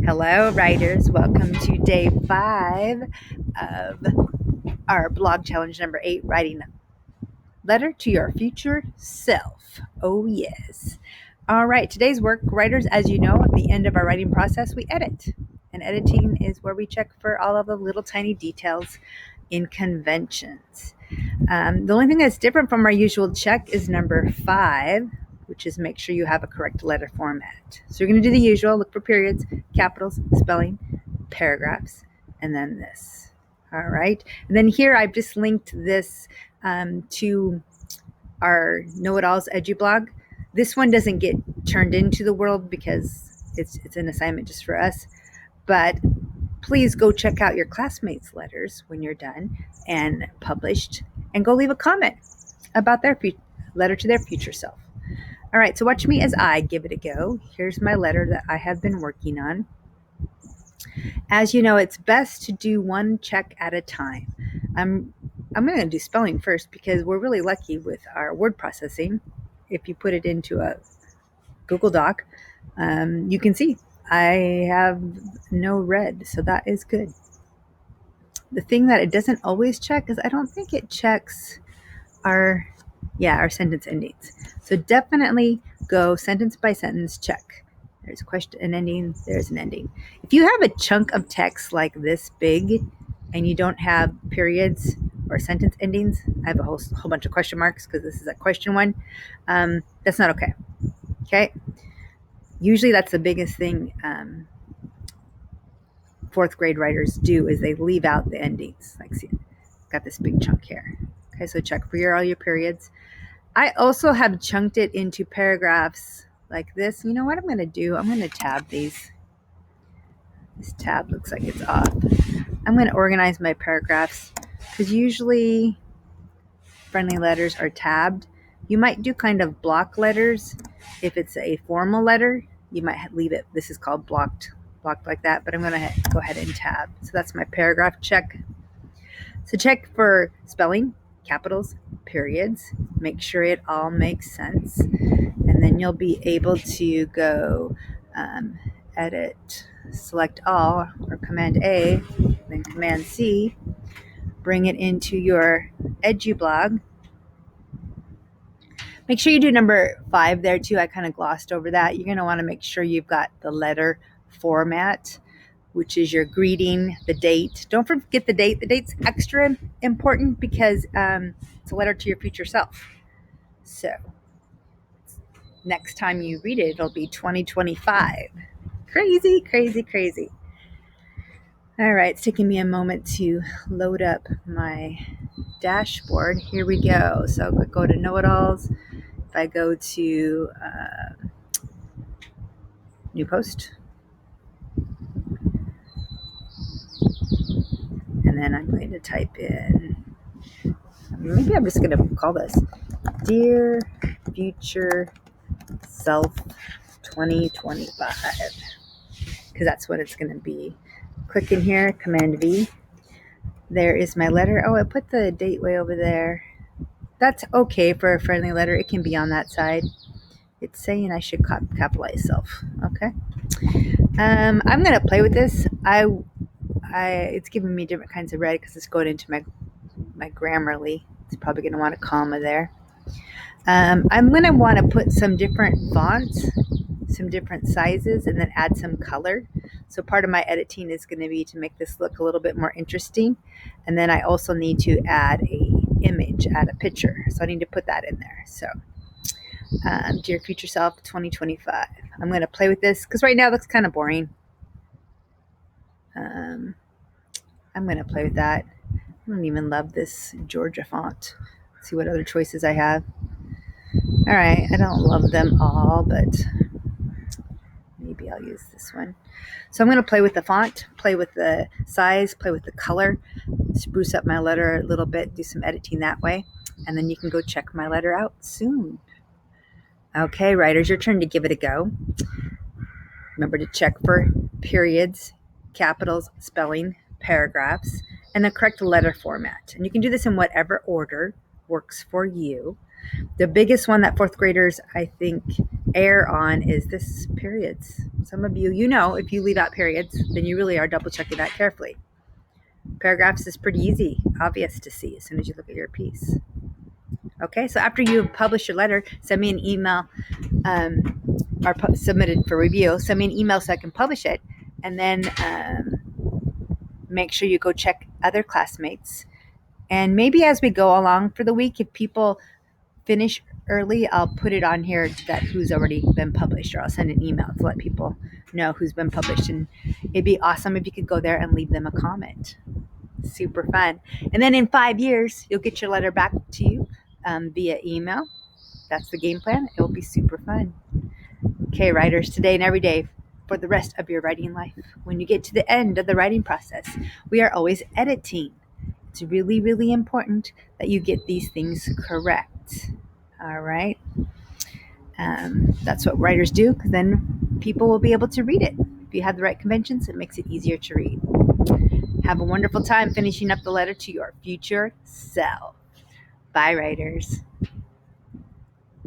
Hello, writers. Welcome to day 5 of our blog challenge number 8, writing a letter to your future self. Oh, yes. All right, today's work, writers, as you know, at the end of our writing process, we edit. And editing is where we check for all of the little tiny details in conventions. The only thing that's different from our usual check is number 5, which is make sure you have a correct letter format. So you're going to do the usual, look for periods, capitals, spelling, paragraphs, and then this. All right. And then here I've just linked this to our Know-It-Alls EduBlog. This one doesn't get turned into the world because it's an assignment just for us. But please go check out your classmates' letters when you're done and published, and go leave a comment about their letter to their future self. All right, so watch me as I give it a go. Here's my letter that I have been working on. As you know, it's best to do one check at a time. I'm going to do spelling first because we're really lucky with our word processing. If you put it into a Google Doc, you can see I have no red, so that is good. The thing that it doesn't always check is I don't think it checks our sentence endings. So definitely go sentence by sentence check. There's a question, an ending, there's an ending. If you have a chunk of text like this big and you don't have periods or sentence endings, I have a whole bunch of question marks because this is a question one. That's not okay. Okay. Usually that's the biggest thing fourth grade writers do is they leave out the endings. Like, see, got this big chunk here. Okay, so check for all your periods. I also have chunked it into paragraphs like this. You know what I'm going to do? I'm going to tab these. This tab looks like it's off. I'm going to organize my paragraphs because usually friendly letters are tabbed. You might do kind of block letters. If it's a formal letter, you might leave it. This is called blocked like that, but I'm going to go ahead and tab. So that's my paragraph check. So check for spelling, capitals, periods. Make sure it all makes sense. And then you'll be able to go edit, select all, or Command A, then Command C, bring it into your EduBlog. Make sure you do number 5 there too. I kind of glossed over that. You're going to want to make sure you've got the letter format, which is your greeting, the date. Don't forget the date. The date's extra important because it's a letter to your future self. So next time you read it, it'll be 2025. Crazy, crazy, crazy. All right, it's taking me a moment to load up my dashboard. Here we go. So go to Know-It-Alls. If I go to New Post, and then I'm going to type in, maybe I'm just going to call this Dear Future Self 2025, because that's what it's going to be. Click in here, Command V. There is my letter. Oh, I put the date way over there. That's okay for a friendly letter. It can be on that side. It's saying I should capitalize self. Okay. I'm going to play with this. It's giving me different kinds of red because it's going into my Grammarly. It's probably going to want a comma there. I'm going to want to put some different fonts, some different sizes, and then add some color. So part of my editing is going to be to make this look a little bit more interesting. And then I also need to add a picture. So I need to put that in there. So Dear Future Self 2025. I'm going to play with this because right now it looks kind of boring. I'm going to play with that. I don't even love this Georgia font. Let's see what other choices I have. All right, I don't love them all, but maybe I'll use this one. So I'm going to play with the font, play with the size, play with the color, spruce up my letter a little bit, do some editing that way, and then you can go check my letter out soon. Okay, writers, your turn to give it a go. Remember to check for periods, capitals, spelling, paragraphs, and the correct letter format. And you can do this in whatever order works for you. The biggest one that fourth graders, I think, err on is this periods. Some of you, if you leave out periods, then you really are double checking that carefully. Paragraphs is pretty easy, obvious to see as soon as you look at your piece. Okay, so after you publish your letter, send me an email or submitted for review. Send me an email so I can publish it, and then make sure you go check other classmates. And maybe as we go along for the week, if people finish early, I'll put it on here that who's already been published, or I'll send an email to let people know who's been published. And it'd be awesome if you could go there and leave them a comment. Super fun. And then in 5 years, you'll get your letter back to you via email. That's the game plan. It will be super fun. Okay, writers, today and every day for the rest of your writing life. When you get to the end of the writing process, we are always editing. It's really, really important that you get these things correct. All right. That's what writers do, because then people will be able to read it. If you have the right conventions, it makes it easier to read. Have a wonderful time finishing up the letter to your future self. Bye, writers.